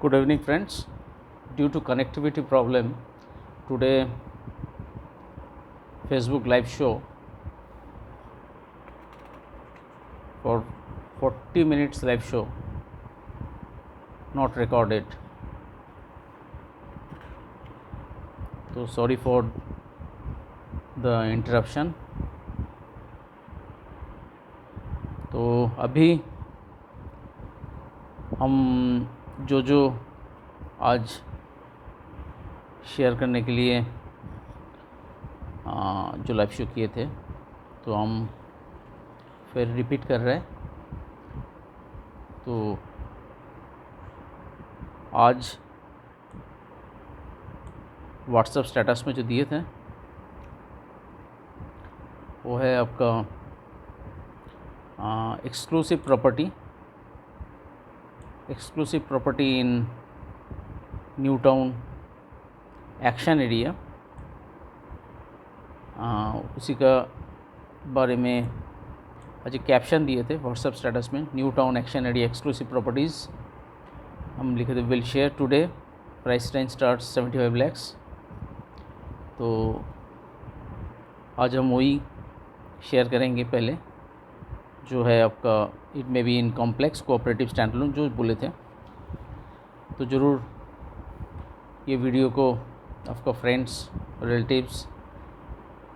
Good evening friends. Due to connectivity problem, today Facebook live show for 40 minutes live show not recorded. So sorry for the interruption. तो अभी हम जो आज share करने के लिए जो लाइव शो किए थे तो हम फिर रिपीट कर रहे हैं। तो आज व्हाट्सएप स्टेटस में जो दिए थे वो है आपका exclusive property in new town action area. उसी का बारे में आज एक कैप्शन दिए थे व्हाट्सएप स्टेटस में, new town action area exclusive properties. हम लिखे थे will share today, price range starts 75 lakhs। तो आज हम वही शेयर करेंगे। पहले जो है आपका it may be in complex cooperative standalone जो बोले थे। तो ज़रूर ये वीडियो को आपका फ्रेंड्स रिलेटिव्स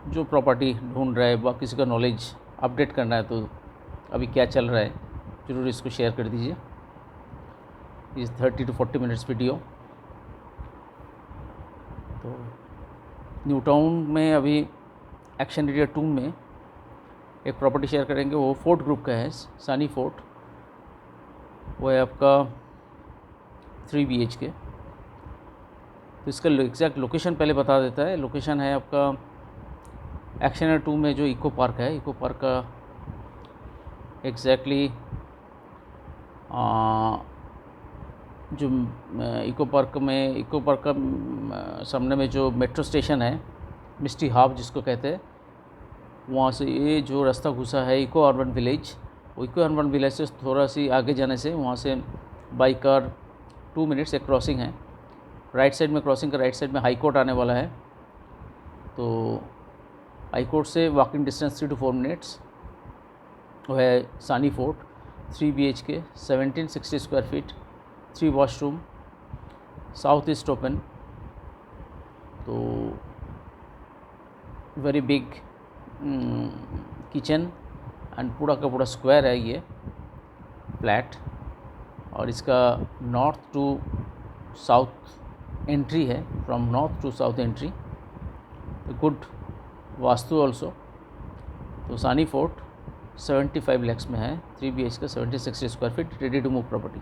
जो प्रॉपर्टी ढूंढ रहा है व किसी का नॉलेज अपडेट करना है तो अभी क्या चल रहा है ज़रूर इसको शेयर कर दीजिए। इस 30 to 40 मिनट्स वीडियो। तो न्यू टाउन में अभी एक्शन एरिया 2 में एक प्रॉपर्टी शेयर करेंगे। वो फोर्ट ग्रुप का है, सानी फोर्ट। वो है आपका 3 BHK। तो इसका एग्जैक्ट लोकेशन पहले बता देता है। लोकेशन है आपका एक्शन एरिया 2 में जो इको पार्क है, इको पार्क का एग्जैक्टली जो इको पार्क का सामने में जो मेट्रो स्टेशन है मिस्टी हाफ जिसको कहते हैं, वहाँ से ये जो रास्ता घुसा है इको अर्बन विलेज, वो इको अर्बन विलेज से थोड़ा सी आगे जाने से वहाँ से बाई कार 2 मिनट्स एक क्रॉसिंग है। राइट साइड में क्रॉसिंग का राइट साइड में हाई कोर्ट आने वाला है। तो हाई कोर्ट से वॉकिंग डिस्टेंस 3 to 4 मिनट्स। वो है सानी fort 3 BHK 1760 square feet, 3 washroom, south east open. तो वेरी बिग किचन एंड पूरा का पूरा स्क्वायर है ये फ्लैट। और इसका नॉर्थ टू साउथ एंट्री है, from north to south entry. Good vastu also. तो सानी फोर्ट 75 lakhs में है, 3 BHK 1760 square feet, ready to move property.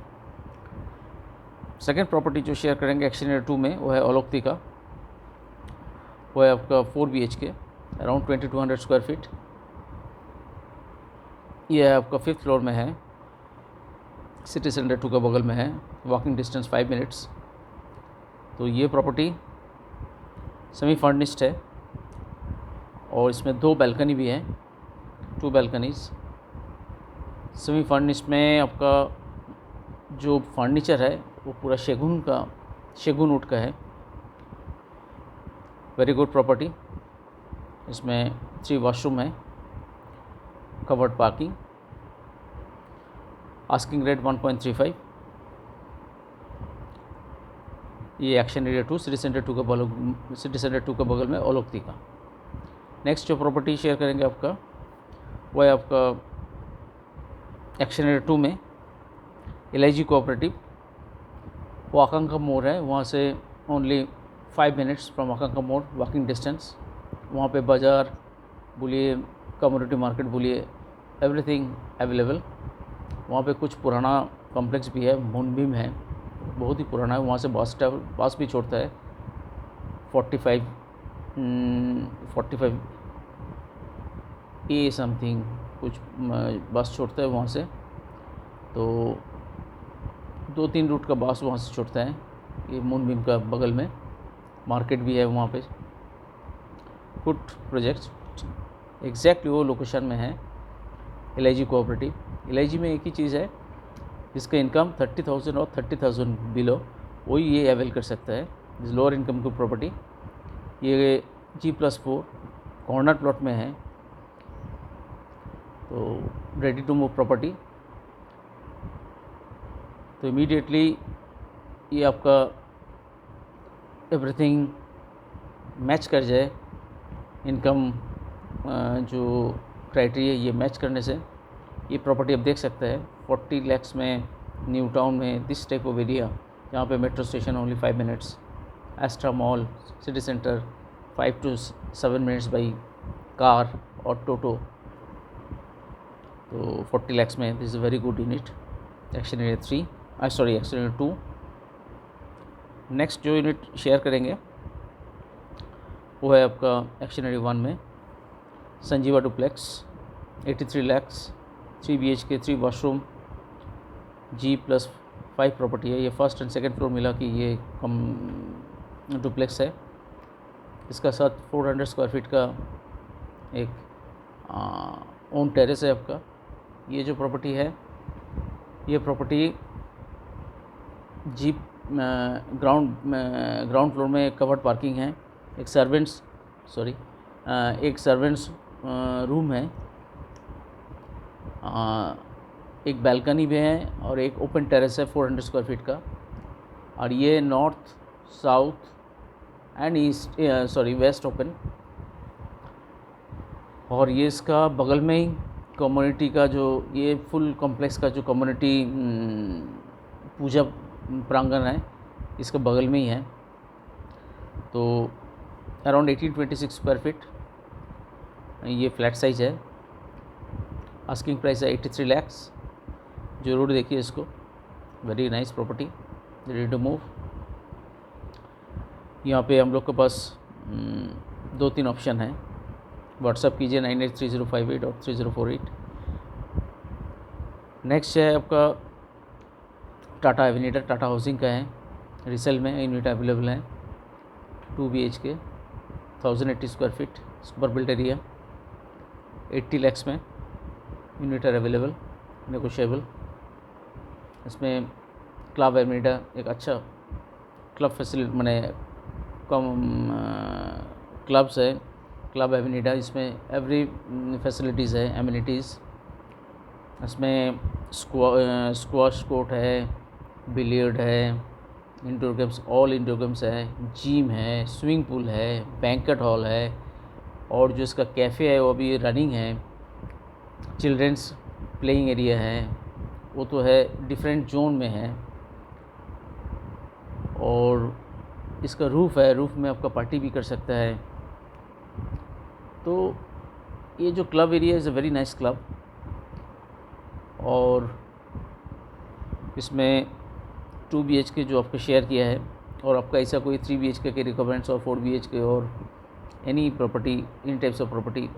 Second property जो शेयर करेंगे एक्शन एरिया 2 में वो है ओलोक्ती का। वो है आपका 4 BHK अराउंड 2200 स्क्वायर फीट। ये है आपका 5th फ्लोर में है, सिटी सेंटर 2 का बगल में है, वॉकिंग डिस्टेंस 5 मिनट्स। तो ये प्रॉपर्टी सेमी फर्निश्ड है और इसमें 2 बैल्कनी भी हैं, 2 बैल्कनीज। सेमी फर्निश्ड में आपका जो फर्नीचर है वो पूरा शेगुन वुड का है। Very good property. इसमें 3 वॉशरूम है, कवर्ड पार्किंग। Asking rate 1.35। ये एक्शन एरिया 2 सिटी सेंटर 2 का बगल में ओलोक्ती का। नेक्स्ट जो प्रॉपर्टी शेयर करेंगे आपका वो है आपका एक्शन एरिया 2 में LIG कोऑपरेटिव। वो आकांक्षा मोड़ है, वहाँ से ओनली 5 मिनट्स फ्रॉम आकांक्षा मोड़ वॉकिंग डिस्टेंस। वहाँ पे बाज़ार बोलिए, कम्युनिटी मार्केट बोलिए, एवरीथिंग अवेलेबल। वहाँ पे कुछ पुराना कॉम्प्लेक्स भी है, मूनबीम है, बहुत ही पुराना है। वहाँ से बस भी छोड़ता है 45 A समथिंग कुछ बस छोड़ता है वहाँ से। तो 2-3 रूट का बस वहाँ से छोड़ता है। ये मूनबीम का बगल में मार्केट भी है वहाँ पे। गुड प्रोजेक्ट एग्जैक्टली वो लोकेशन में है LIG कोऑपरेटिव। LIG में एक ही चीज़ है, इसका इनकम 30,000 और 30,000 बिलो वही ये अवेल कर सकता है। दिस लोअर इनकम की प्रॉपर्टी, ये G+4 कॉर्नर प्लॉट में है, तो रेडी टू मूव प्रॉपर्टी। तो इमीडिएटली ये आपका एवरीथिंग मैच कर जाए, इनकम जो क्राइटेरिया ये मैच करने से ये प्रॉपर्टी आप देख सकते हैं 40 lakhs में, न्यू टाउन में, दिस टाइप ऑफ एरिया, जहाँ पे metro station only 5 minutes, Astra mall, city centre 5 to 7 minutes by car और टोटो। तो 40 lakhs में this is very good unit, action area 3, action area 2। Next जो यूनिट शेयर करेंगे वो है आपका एक्शन एरिया 1 में Sanjeeva duplex, 83 lakhs, 3 BHK, 3 washroom, G+5 property है। ये फर्स्ट एंड सेकंड फ्लोर मिला कि ये कम डुप्लेक्स है। इसका साथ 400 स्क्वायर फीट का एक ओन टेरेस है आपका। ये जो प्रॉपर्टी है, ये प्रॉपर्टी ग्राउंड फ्लोर में कवर्ड पार्किंग है, एक सर्वेंट्स रूम है, एक बैल्कनी भी है और एक ओपन टेरेस है 400 स्क्वायर फीट का। और ये north, south and waste open. और ये इसका बगल में ही कम्युनिटी का जो ये फुल कॉम्प्लेक्स का जो कम्युनिटी पूजा प्रांगण है, इसके बगल में ही है। तो अराउंड 1826 स्क्वायर फीट ये फ्लैट साइज है। आस्किंग प्राइस है 83 lakhs। जरूर देखिए इसको, very nice property, ready to move. यहाँ पे हम लोग के पास 2-3 ऑप्शन हैं। व्हाट्सअप कीजिए 983058 और 3048। नेक्स्ट है आपका टाटा एवेन्यूटा, टाटा हाउसिंग का है, रिसेल में यूनिट अवेलेबल है, 2 BHK, 1080 square feet, super built area, 80 lakhs में यूनिट आर अवेलेबल, नेगोशिएबल। इसमें क्लब एवेन्यूटा एक अच्छा क्लब फैसिलिटी मैंने कम क्लब्स है, क्लब एवेन्यूटा, इसमें एवरी फैसिलिटीज़ है, एमिनिटीज़। इसमें स्क्वाश कोर्ट है, बिलियर्ड है, indoor games, all indoor games है, जिम है, स्विमिंग पूल है, बैंक्वेट हॉल है, और जो इसका कैफ़े है वो अभी रनिंग है, चिल्ड्रेंस प्लेइंग एरिया है, वो तो है डिफरेंट जोन में है। और इसका रूफ़ है, रूफ़ में आपका पार्टी भी कर सकता है। तो ये जो club area is a very nice club. और इसमें 2 BHK जो आपको शेयर किया है, और आपका ऐसा कोई 3 BHK के रिक्वायरमेंट्स और 4 BHK और any property, in types of property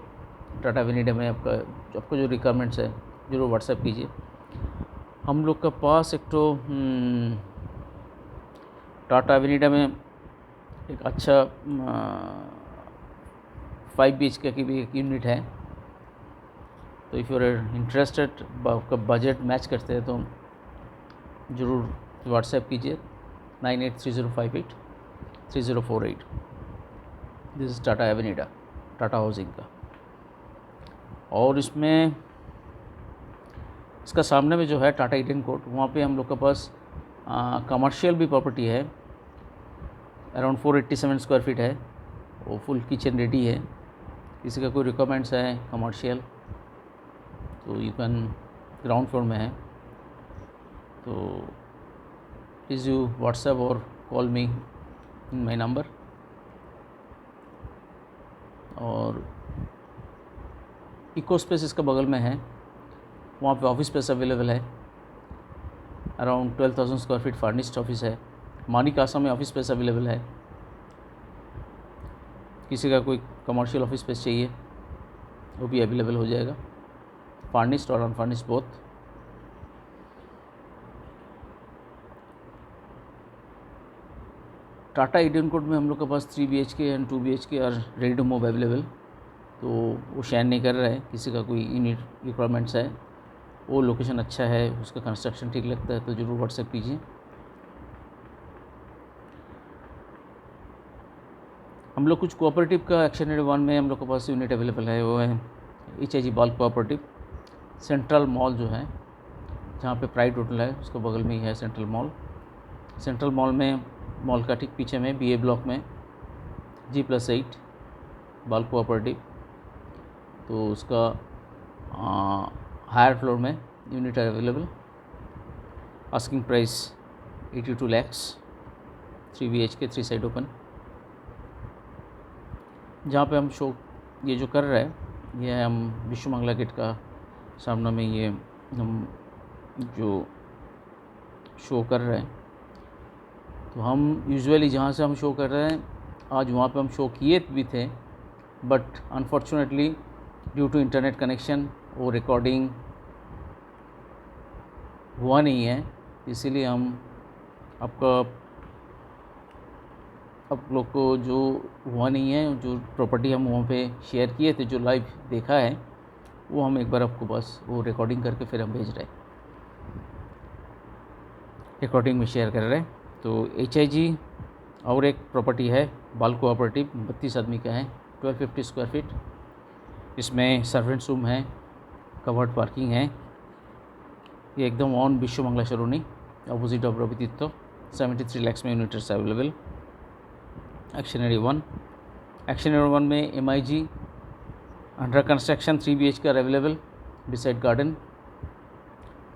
Tata एवेन्यूटा में आपको जो रिक्वायरमेंट्स है ज़रूर व्हाट्सएप कीजिए। हम लोग का पास एक तो टाटा एवेन्यूटा में एक अच्छा 5 BHK की भी एक यूनिट है। तो इफ़ यू आर इंटरेस्टेड, आपका बजट मैच करते हैं तो ज़रूर व्हाट्सएप कीजिए 983058 3048। दिस इज़ टाटा एवेन्यूटा, टाटा हाउसिंग का। और इसमें इसका सामने में जो है टाटा ईडन कोर्ट, वहाँ पे हम लोग के पास कमर्शियल भी प्रॉपर्टी है, अराउंड 487 स्क्वायर फीट है, वो फुल किचन रेडी है। किसी का कोई रिक्वायरमेंट्स है कमर्शियल तो यू कैन, ग्राउंड फ्लोर में है, तो प्लीज़ यू व्हाट्सएप और call me in my number. और इको स्पेस इसका बगल में है, वहाँ पे ऑफिस स्पेस अवेलेबल है, around 12,000 square feet furnished office है। मानिक आसा में ऑफिस स्पेस अवेलेबल है। किसी का कोई कमर्शियल ऑफिस स्पेस चाहिए वो भी अवेलेबल हो जाएगा, फर्निश्ड और unfurnished both. Tata Eden court में हम लोग के पास 3 BHK एंड 2 BHK और रेडी टू मूव अवेलेबल, तो वो शेयर नहीं कर रहा है। किसी का कोई यूनिट रिक्वायरमेंट्स है, वो लोकेशन अच्छा है, उसका कंस्ट्रक्शन ठीक लगता है तो ज़रूर व्हाट्सएप कीजिए। हम लोग कुछ कोऑपरेटिव का एक्शन एरिया 1 में हम लोग के पास यूनिट अवेलेबल है, वो है HIG bulk cooperative. Central mall जो है, जहाँ पे प्राइड होटल है उसके बगल में ही है सेंट्रल मॉल। सेंट्रल मॉल में, मॉल का ठीक पीछे में BA ब्लॉक में G+8 बल्क कोऑपरेटिव, तो उसका हायर फ्लोर में unit available. Asking price 82 lakhs, 3 BHK 3 side open. जहाँ पे हम शो ये जो कर रहे हैं, ये हम विश्व मंगला गेट का सामने में ये हम जो शो कर रहे हैं, तो हम यूजुअली जहाँ से हम शो कर रहे हैं, आज वहाँ पे हम शो किए भी थे, but unfortunately due to internet connection वो रिकॉर्डिंग हुआ नहीं है, इसीलिए हम आप लोग को जो हुआ नहीं है, जो प्रॉपर्टी हम वहाँ पे शेयर किए थे, जो लाइव देखा है, वो हम एक बार आपको बस वो रिकॉर्डिंग करके फिर हम भेज रहे हैं, रिकॉर्डिंग में शेयर कर रहे हैं। तो HIG और एक प्रॉपर्टी है बल्क कोऑपरेटिव, 32 आदमी का है, 1250 स्क्वायर फीट। इसमें सर्वेंट्स रूम है, कवर्ड पार्किंग है। ये एकदम ऑन विश्व मंगला सरोनी, अपोजिट ऑफ रवि तीर्थ। 73 lakhs में units available. Action area 1, action area 1 में MIG under construction 3 BHK available beside garden.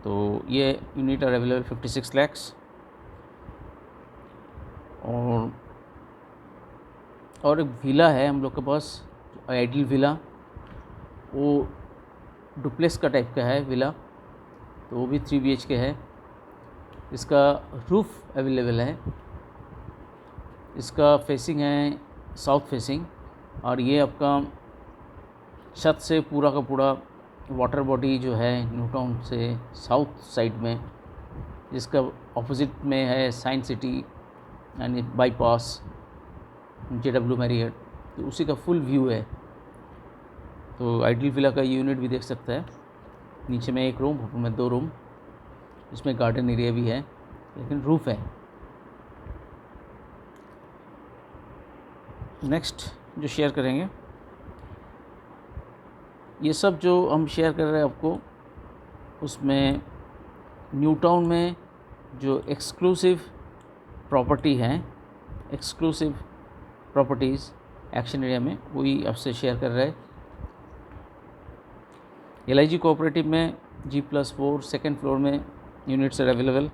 तो ये यूनिट आर अवेलेबल 56 lakhs। और एक विला है हम लोग के पास, आइडियल विला, वो डुप्लेक्स का टाइप का है विला, तो वो भी 3 BHK है। इसका रूफ अवेलेबल है, इसका फेसिंग है साउथ फेसिंग, और ये आपका छत से पूरा का पूरा वाटर बॉडी जो है न्यू टाउन से साउथ साइड में, जिसका ऑपोजिट में है साइंस सिटी यानी बाईपास, JW मैरियट, तो उसी का फुल व्यू है। तो आइडियल विला का यूनिट भी देख सकता है। नीचे में 1 रूम, ऊपर में 2 रूम, इसमें गार्डन एरिया भी है, लेकिन रूफ है। नेक्स्ट जो शेयर करेंगे, ये सब जो हम शेयर कर रहे हैं आपको, उसमें न्यू टाउन में जो एक्सक्लूसिव प्रॉपर्टी हैं, एक्सक्लूसिव प्रॉपर्टीज़ एक्शन एरिया में, वही आपसे शेयर कर रहे हैं। LIG कोऑपरेटिव में G+4 सेकेंड फ्लोर में यूनिट्स अवेलेबल।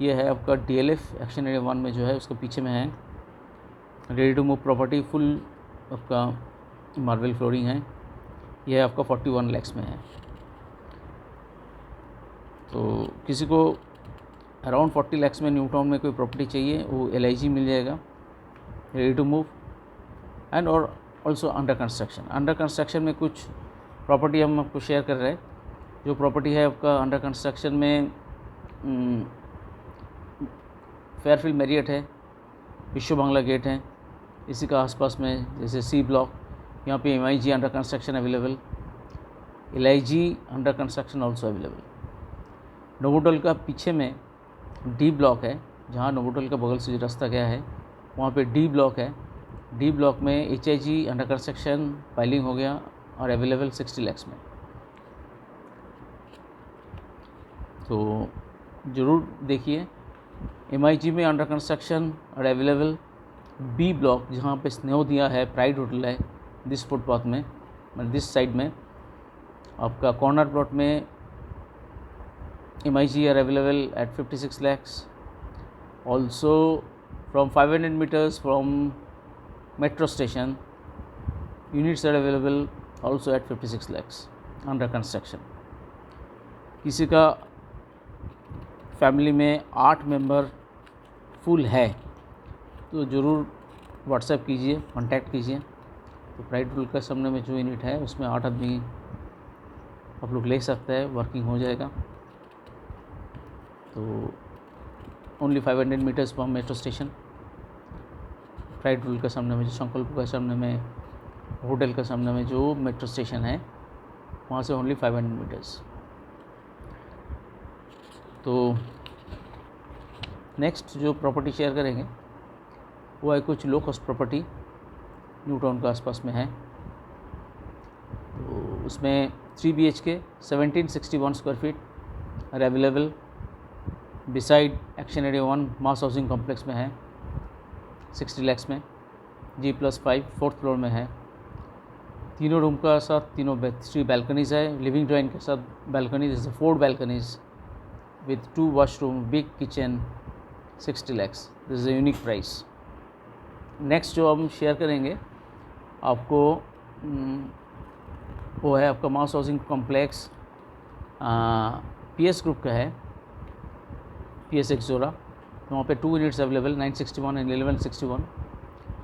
ये है आपका DLF एक्शन एरिया 1 में जो है, उसके पीछे में है। Ready to move property, full आपका मार्बल फ्लोरिंग है। यह आपका 41 lakhs में है। तो किसी को अराउंड 40 lakhs में न्यू टाउन में कोई प्रॉपर्टी चाहिए, वो LIG मिल जाएगा, रेडी टू मूव एंड और also under construction. Under construction में कुछ प्रॉपर्टी हम आपको शेयर कर रहे हैं। जो प्रॉपर्टी है आपका अंडर कंस्ट्रक्शन में, फेयरफील्ड मैरियट है, विश्व बांग्ला गेट है, इसी का आसपास में जैसे C ब्लॉक, यहाँ पे MIG under construction available, LIG under construction also available. Novotel का पीछे में D ब्लॉक है, जहाँ नोवोटेल का बगल से जो रास्ता गया है वहाँ पे D ब्लॉक है। D ब्लॉक में HIG अंडर कंस्ट्रक्शन फाइलिंग हो गया और अवेलेबल 60 lakhs में। तो ज़रूर देखिए। MIG में अंडर कंस्ट्रक्शन और अवेलेबल B ब्लॉक, जहाँ पे स्नेहो दिया है, प्राइड होटल है, दिस फुटपाथ में, मतलब दिस साइड में आपका कॉर्नर प्लॉट में MIG are available at 56 lakhs। Also from 500 meters from metro station, units are available also at 56 lakhs under construction. किसी का फैमिली में 8 मेंबर फुल है तो ज़रूर व्हाट्सएप कीजिए, कांटेक्ट कीजिए। तो प्राइड होटल के सामने में जो यूनिट है उसमें 8 आदमी आप लोग ले सकते हैं, वर्किंग हो जाएगा। तो only 500 meters from metro station, pride hotel के सामने में, जो संकल्प के सामने में, होटल के सामने में जो मेट्रो स्टेशन है, वहाँ से ओनली 500 meters। तो नेक्स्ट जो प्रॉपर्टी शेयर करेंगे वो है कुछ low cost property. New town के आसपास में है। तो उसमें 3 BHK 1761 square feet are available beside action area 1 mass housing complex में है, 60 lakhs में, G+5 4th फ्लोर में है। तीनों रूम का साथ तीनों 3 बैल्कनीज़ है, लिविंग जॉइन के साथ balconies, 4 balconies with 2 washroom, big kitchen, 60 lakhs। This is a unique price. Next जो हम शेयर करेंगे आपको वो है आपका mass housing complex PS group का है, PS एक्सोरा। तो वहाँ पे 2 units available, 961 and 1161।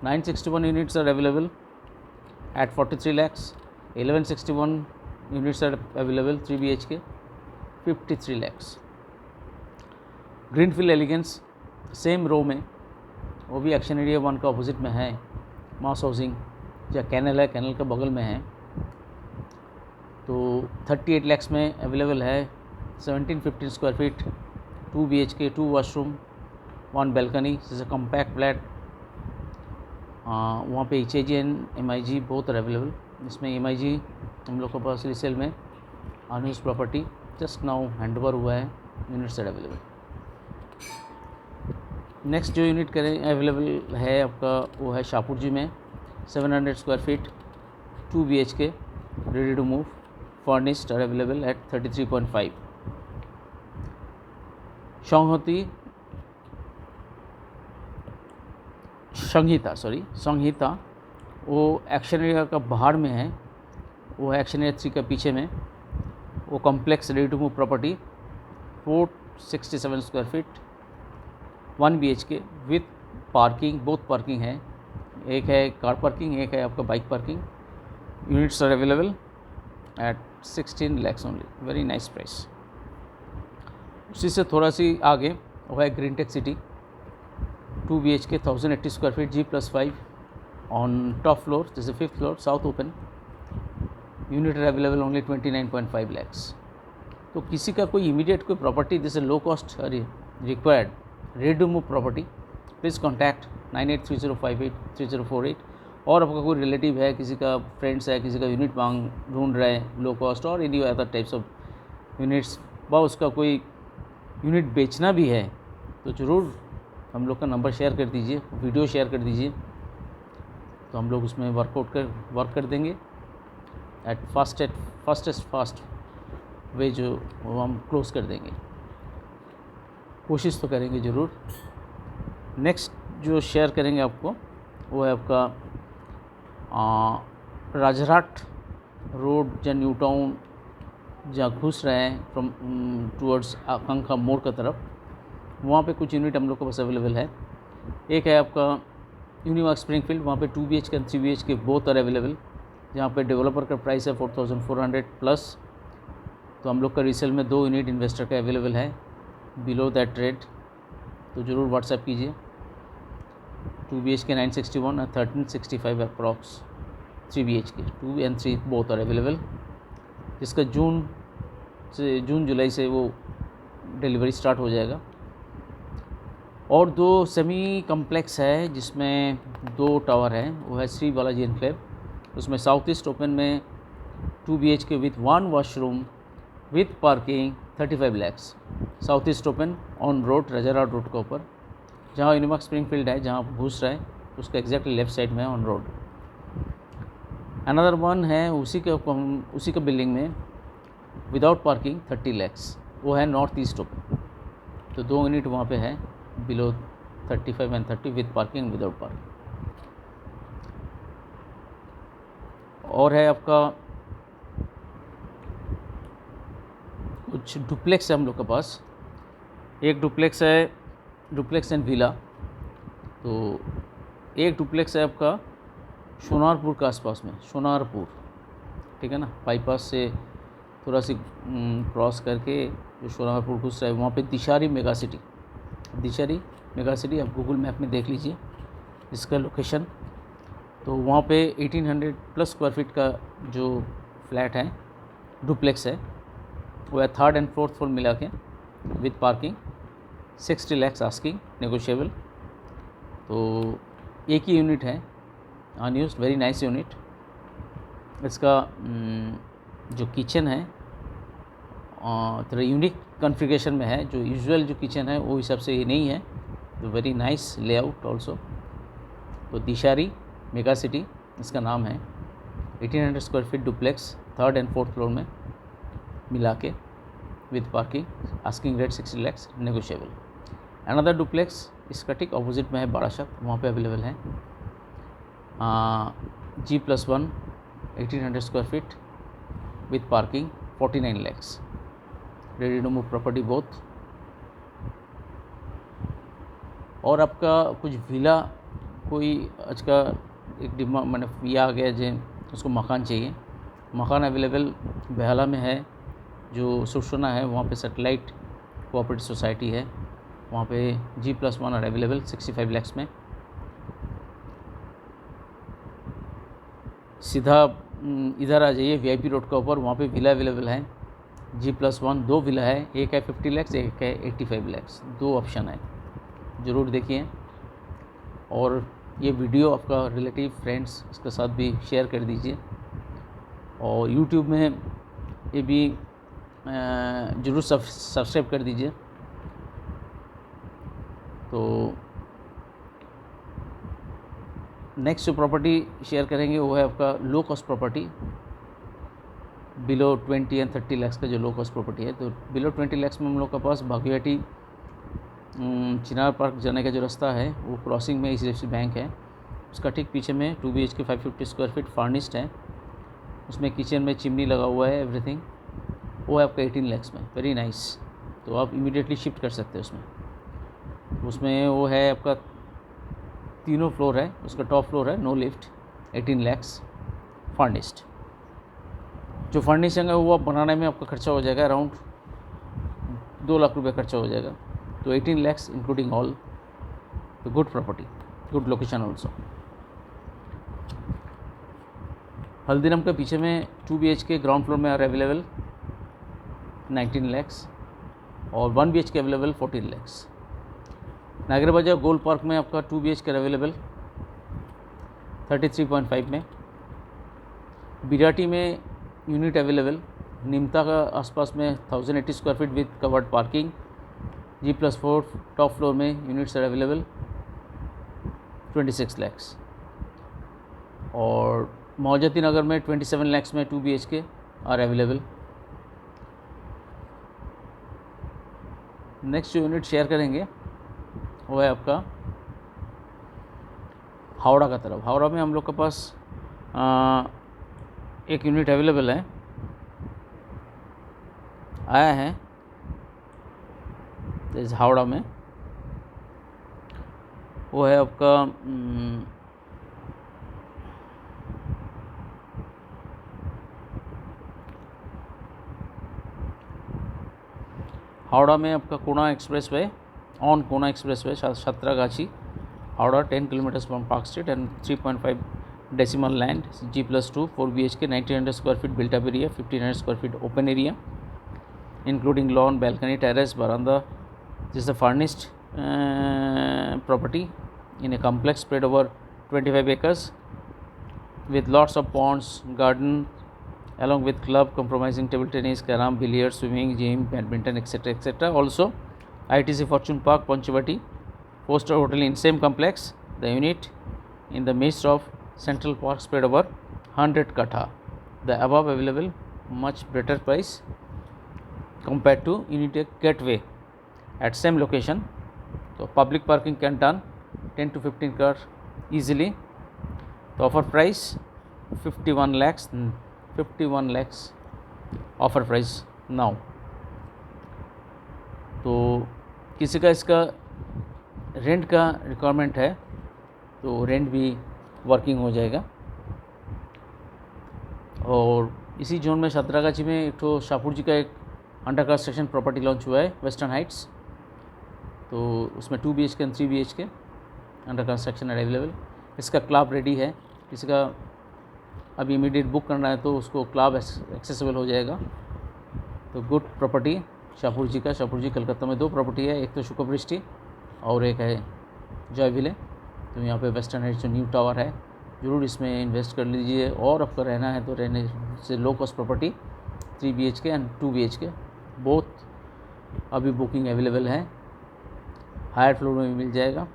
961 units are available at 43 lakhs, 1161 units are available 3 BHK 53 lakhs। Greenfield elegance same row में, वो भी एक्शन एरिया 1 का अपोजिट में है, मास हाउसिंग जहाँ कैनल है, कैनल के बगल में है। तो 38 lakhs में अवेलेबल है, 1715 square feet, 2 BHK 2 washroom 1 balcony, is a compact flat. वहाँ पे HIG and MIG both are available. इसमें MIG हम लोग के पास रीसेल में unused property just now hand over हुआ है, यूनिट्स आर अवेलेबल। नेक्स्ट जो यूनिट करें अवेलेबल है आपका वो है शाहपुर जी में, 700 square feet, 2 BHK ready to move, furnished are available at 33.5। Sanhita वो एक्शन एरिया का बाहर में है, वो है एक्शन एरिया 3 का पीछे में। वो complex ready to move property 467 square feet, 1 BHK with parking, both parking है, एक है कार पार्किंग, एक है आपका bike parking. Units are available at 16 lakhs only, very nice price. उसी से थोड़ा सी आगे वो है green tech city, 2 BHK 1080 square feet, G+5 on top floor, this is 5th floor, south open. Unit are available only 29.5 lakhs। तो किसी का कोई इमीडिएट कोई property this low cost required ready to move property, please contact 9830583048। और आपका कोई relative है, किसी का फ्रेंड्स है, किसी का यूनिट ढूंढ रहे हैं लो कॉस्ट और any other types of units, व उसका कोई यूनिट बेचना भी है, तो ज़रूर हम लोग का नंबर शेयर कर दीजिए, वीडियो शेयर कर दीजिए, तो हम लोग उसमें वर्क कर देंगे एट फास्ट वे, जो वो हम क्लोज़ कर देंगे, कोशिश तो करेंगे ज़रूर। नेक्स्ट जो शेयर करेंगे आपको वो है आपका राजरहाट रोड, जहाँ न्यू टाउन जहाँ घुस रहे हैं फ्रॉम टूवर्ड्स आकांक्षा मोड़ की तरफ, वहाँ पे कुछ यूनिट हम लोग के पास अवेलेबल है। एक है आपका यूनिवर्क स्प्रिंगफील्ड, वहाँ पे 2 BHK and 3 BHK both are available, जहाँ पे डेवलपर का प्राइस है 4400 प्लस। तो हम लोग का रीसेल में 2 यूनिट इन्वेस्टर का अवेलेबल है बिलो दैट रेट, तो ज़रूर व्हाट्सएप कीजिए। 2 BHK 961 और 1365 approx, 3 BHK 2 and 3 both are available, जिसका जून जुलाई से वो डिलीवरी स्टार्ट हो जाएगा। और 2 सेमी कम्प्लेक्स है जिसमें 2 टावर हैं, वो है श्री बालाजी एनक्लेव, उसमें साउथ ईस्ट ओपन में 2 BHK with 1 washroom with parking 35 lakhs, south east open on road, Rajarhat road के ऊपर, जहाँ यूनिवर्क स्प्रिंगफील्ड है, जहाँ घुस रहा है उसका एग्जैक्टली लेफ्ट साइड में ऑन रोड। अनदर वन है उसी का बिल्डिंग में विदाउट पार्किंग 30 lakhs, वो है नॉर्थ ईस्ट ओपन। तो 2 यूनिट वहाँ पे है below 35 and 30 with parking without parking. और है आपका कुछ डुप्लेक्स है हम लोग के पास, एक डुप्लेक्स है डुप्लेक्स एंड विला। तो एक डुप्लेक्स है आपका सोनारपुर के आसपास में, सोनारपुर, ठीक है ना, बाईपास से थोड़ा सी क्रॉस करके जो सोनारपुर घुस रहा है, वहाँ पे दिशारी मेगा सिटी आप गूगल मैप में देख लीजिए इसका लोकेशन। तो वहाँ पे 1800 प्लस स्क्वायर फीट का जो फ्लैट है, डुप्लेक्स है, वो है 3rd and 4th फ्लोर मिला के with parking, 60 lakhs asking, negotiable. तो एक ही यूनिट है अनयूज्ड, वेरी नाइस यूनिट। इसका जो किचन है थोड़ा यूनिक कॉन्फ़िगरेशन में है, जो यूजुअल जो किचन है वो हिसाब से ये नहीं है, तो वेरी नाइस लेआउट ऑल्सो। तो दिशारी मेगा सिटी इसका नाम है, 1800 square feet duplex, 3rd and 4th floor में मिला के with parking, asking rate 60 lakhs, negotiable. Another duplex इसका ठीक ऑपोजिट में है बाराशत, वहाँ पे अवेलेबल है G+1 1800 square feet with parking, 49 lakhs, ready to move property both. और आपका कुछ विला कोई आज का एक डिमांड मैंने ये आ गया जो उसको मकान चाहिए, मकान अवेलेबल बेहला में है, जो सुरसोना है वहाँ पे सेटेलाइट कोऑपरेटिव सोसाइटी है, वहाँ पे G+1 और अवेलेबल 65 lakhs में। सीधा इधर आ जाइए VIP रोड का ऊपर, वहाँ पे विला अवेलेबल है G+1, 2 विला है, एक है 50 lakhs, एक है 85 lakhs, 2 ऑप्शन है, ज़रूर देखिए। और ये वीडियो आपका रिलेटिव फ्रेंड्स इसके साथ भी शेयर कर दीजिए, और YouTube में ये भी ज़रूर सब्सक्राइब कर दीजिए। तो नेक्स्ट जो प्रॉपर्टी शेयर करेंगे वो है आपका लो cost property, below 20 and 30 lakhs का जो लो कॉस्ट प्रॉपर्टी है। तो बिलो 20 lakhs में हम लोग के पास भागीरथी चिनार पार्क जाने का जो रास्ता है वो क्रॉसिंग में HDFC बैंक है, उसका ठीक पीछे में 2 BHK 550 स्क्वायर फीट फर्निश्ड है, उसमें किचन में चिमनी लगा हुआ है, एवरीथिंग, वो है आपका 18 lakhs में, वेरी नाइस। तो आप इमीडिएटली शिफ्ट कर सकते हैं उसमें वो है आपका 3 फ्लोर है, उसका टॉप फ्लोर है, नो लिफ्ट, 18 lakhs फर्निश्ड। जो फर्निशिंग है वो आप बनाने में आपका खर्चा हो जाएगा अराउंड 2 लाख रुपये खर्चा हो जाएगा, तो 18 lakhs इंक्लूडिंग ऑल। तो good property, good location also. Haldiram के पीछे में 2 BHK ग्राउंड फ्लोर में आर अवेलेबल 19 lakhs, और 1 BHK अवेलेबल 14 lakhs। नागर बाजार गोल्ड पार्क में आपका 2 BHK अवेलेबल 33.5 में। बिराटी में यूनिट अवेलेबल, निमता का आसपास में 1080 square feet with covered parking, G+4 top floor में यूनिट्स आर अवेलेबल 26 lakhs। और मौजती नगर में 27 lakhs में 2 BHK आर अवेलेबल। नेक्स्ट जो यूनिट शेयर करेंगे वो है आपका हावड़ा का तरफ। हावड़ा में हम लोग के पास एक यूनिट अवेलेबल है, आया है इस हावड़ा में, वो है आपका हावड़ा में आपका Kona expressway, on Kona expressway, Santragachi Howrah, 10 kilometers from Park Street and 3.5 decimal land, G+2 4 BHK 1900 square feet built up area, 1500 square feet open area including lawn, balcony, terrace, veranda. This is a furnished property in a complex spread over 25 acres with lots of ponds, garden, along with club comprising table tennis, carom, billiards, swimming, gym, badminton, etc. etc. Also, ITC Fortune Park, Panchavati, 4-star hotel in same complex. The unit in the midst of Central Park spread over 100 katha. The above available much better price compared to Unitech Gateway at same location. So public parking can done 10 to 15 cars easily. The offer price 51 lakhs, 51 lakhs offer price now. तो किसी का इसका rent का requirement है तो rent भी working हो जाएगा। और इसी जोन में सातरागाछी में एक तो शाहपुर जी का एक अंडर कंस्ट्रक्शन प्रॉपर्टी लॉन्च हुआ है, वेस्टर्न हाइट्स, तो उसमें 2 BHK and 3 BHK under construction है अवेलेबल। इसका क्लब रेडी है, किसी का अभी इमीडिएट बुक करना है तो उसको क्लब एक्सेसिबल हो जाएगा। तो गुड प्रॉपर्टी शाहपुर जी का, शाहपुर जी कलकत्ता में 2 प्रॉपर्टी है, एक तो शुकवृष्टि और एक है जॉय विले। तो यहाँ पे वेस्टर्न हाइट्स जो न्यू टावर है ज़रूर इसमें इन्वेस्ट कर लीजिए। और आपका रहना है तो रहने से लो cost property 3 BHK and 2 BHK both अभी बुकिंग अवेलेबल है। हायर फ्लोर में भी मिल जाएगा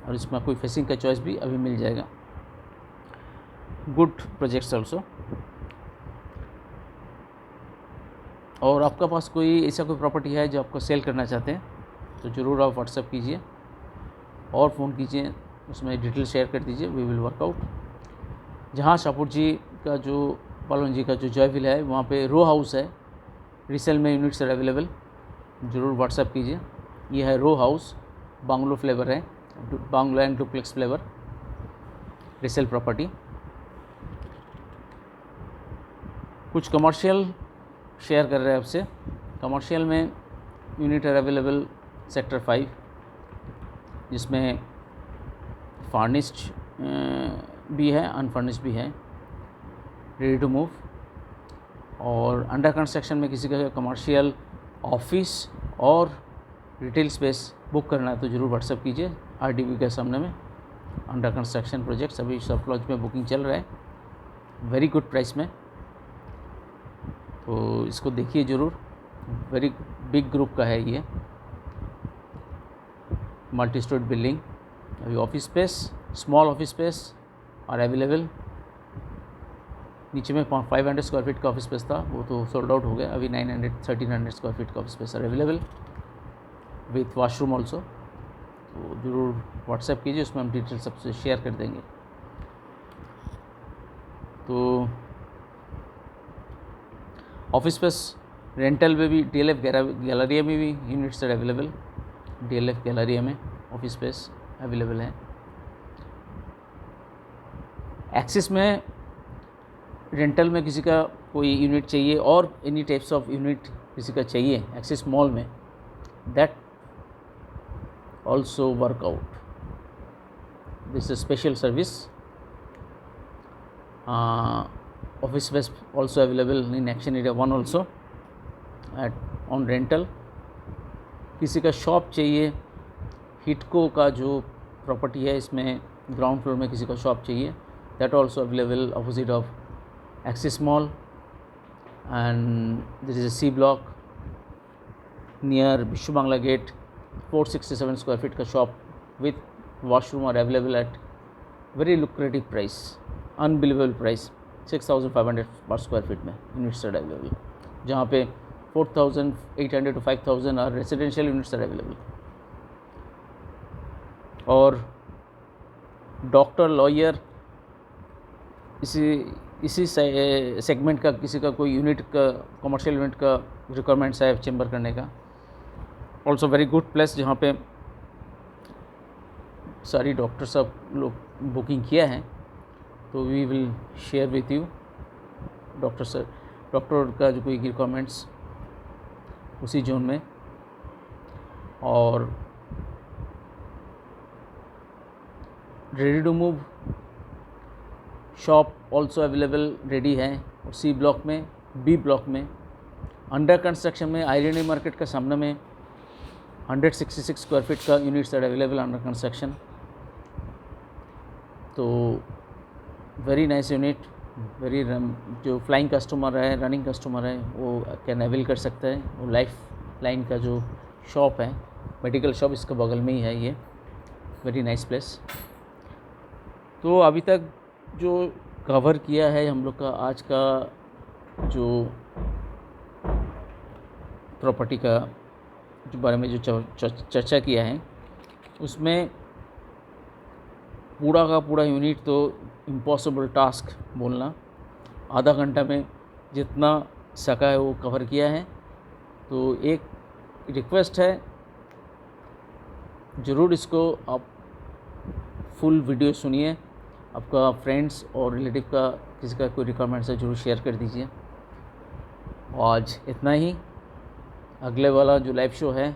और इसमें कोई फेसिंग का चॉइस भी अभी मिल जाएगा। Good projects also. और आपका पास कोई ऐसा कोई प्रॉपर्टी है जो आपको सेल करना चाहते हैं तो ज़रूर आप व्हाट्सएप कीजिए और फ़ोन कीजिए, उसमें डिटेल शेयर कर दीजिए, वी विल वर्कआउट। जहाँ शाहपुर जी का जो पालोन जी का जो जॉयविल है वहाँ पे रो हाउस है, रीसेल में यूनिट्स अवेलेबल, ज़रूर व्हाट्सएप कीजिए। ये है रो हाउस, बांग्लो फ्लेवर है, बांग्लो and duplex flavour resale property. कुछ कमर्शियल शेयर कर रहे हैं आपसे। कमर्शियल में यूनिट है अवेलेबल सेक्टर 5, जिसमें फर्निश्ड भी है, अनफर्निश्ड भी है, रेडी टू मूव। और अंडर कंस्ट्रक्शन में किसी का कमर्शियल ऑफिस और रिटेल स्पेस बुक करना है तो ज़रूर व्हाट्सएप कीजिए। RDB के सामने में अंडर कंस्ट्रक्शन प्रोजेक्ट्स अभी सॉफ्ट लॉन्च में बुकिंग चल रहा है, वेरी गुड प्राइस में, तो इसको देखिए ज़रूर। वेरी बिग ग्रुप का है ये, मल्टी स्टोरी बिल्डिंग। अभी office space, small office space और अवेलेबल। नीचे में 500 स्क्वायर फीट का ऑफिस स्पेस था, वो तो सोल्ड आउट हो गया। अभी 1300 स्क्वायर फीट का office space are available with washroom also. तो ज़रूर व्हाट्सएप कीजिए, उसमें हम डिटेल सबसे शेयर कर देंगे। तो ऑफिस स्पेस रेंटल में भी DLF गैलरिया में भी यूनिट्स अवेलेबल। DLF गैलरिया में ऑफिस स्पेस अवेलेबल है। एक्सिस में रेंटल में किसी का कोई यूनिट चाहिए और एनी टाइप्स ऑफ यूनिट किसी का चाहिए एक्सिस मॉल में, that also work out. This is a special service. Office space also available in Action Area 1 also on rental. किसी का शॉप चाहिए, हिटको का जो प्रॉपर्टी है इसमें ग्राउंड फ्लोर में किसी का शॉप चाहिए, that also available opposite of Axis Mall, and there is a C block near Vishnu Bangla Gate. 467 square feet का shop with washroom are available at very lucrative price, unbelievable price, 6500 per square feet में units are available, जहाँ पे 4800 to 5000 are residential units are available. और doctor, lawyer, इसी segment का किसी का कोई यूनिट का, कमर्शियल यूनिट का रिक्वायरमेंट्स है चेंबर करने का, ऑल्सो वेरी गुड प्लेस, जहाँ पे सारी डॉक्टर सब लोग बुकिंग किया है। तो we will share with you doctor का जो कोई रिक्वायरमेंट्स उसी जोन में। और ready to move shop also available ready है, और C ब्लॉक में, B ब्लॉक में, अंडर कंस्ट्रक्शन में आयरनी मार्केट का सामने में 166 स्क्वायर फीट का units are available under construction. तो वेरी नाइस यूनिट, वेरी जो फ्लाइंग कस्टमर है, रनिंग कस्टमर है, वो कैन अवेल कर सकता है। वो लाइफ लाइन का जो शॉप है, मेडिकल शॉप, इसके बगल में ही है ये, वेरी नाइस प्लेस। तो अभी तक जो कवर किया है हम लोग का आज का जो प्रॉपर्टी का जो बारे में जो चर्चा किया है, उसमें पूरा का पूरा यूनिट तो इम्पॉसिबल टास्क बोलना, आधा घंटा में जितना सका है वो कवर किया है। तो एक रिक्वेस्ट है, ज़रूर इसको आप फुल वीडियो सुनिए, आपका फ्रेंड्स और रिलेटिव का किसी का कोई रिक्वायरमेंट्स है ज़रूर शेयर कर दीजिए। आज इतना ही, अगले वाला जो लाइव शो है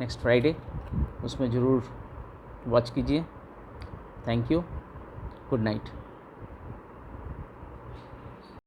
नेक्स्ट फ्राइडे, उसमें ज़रूर वॉच कीजिए। Thank you, good night.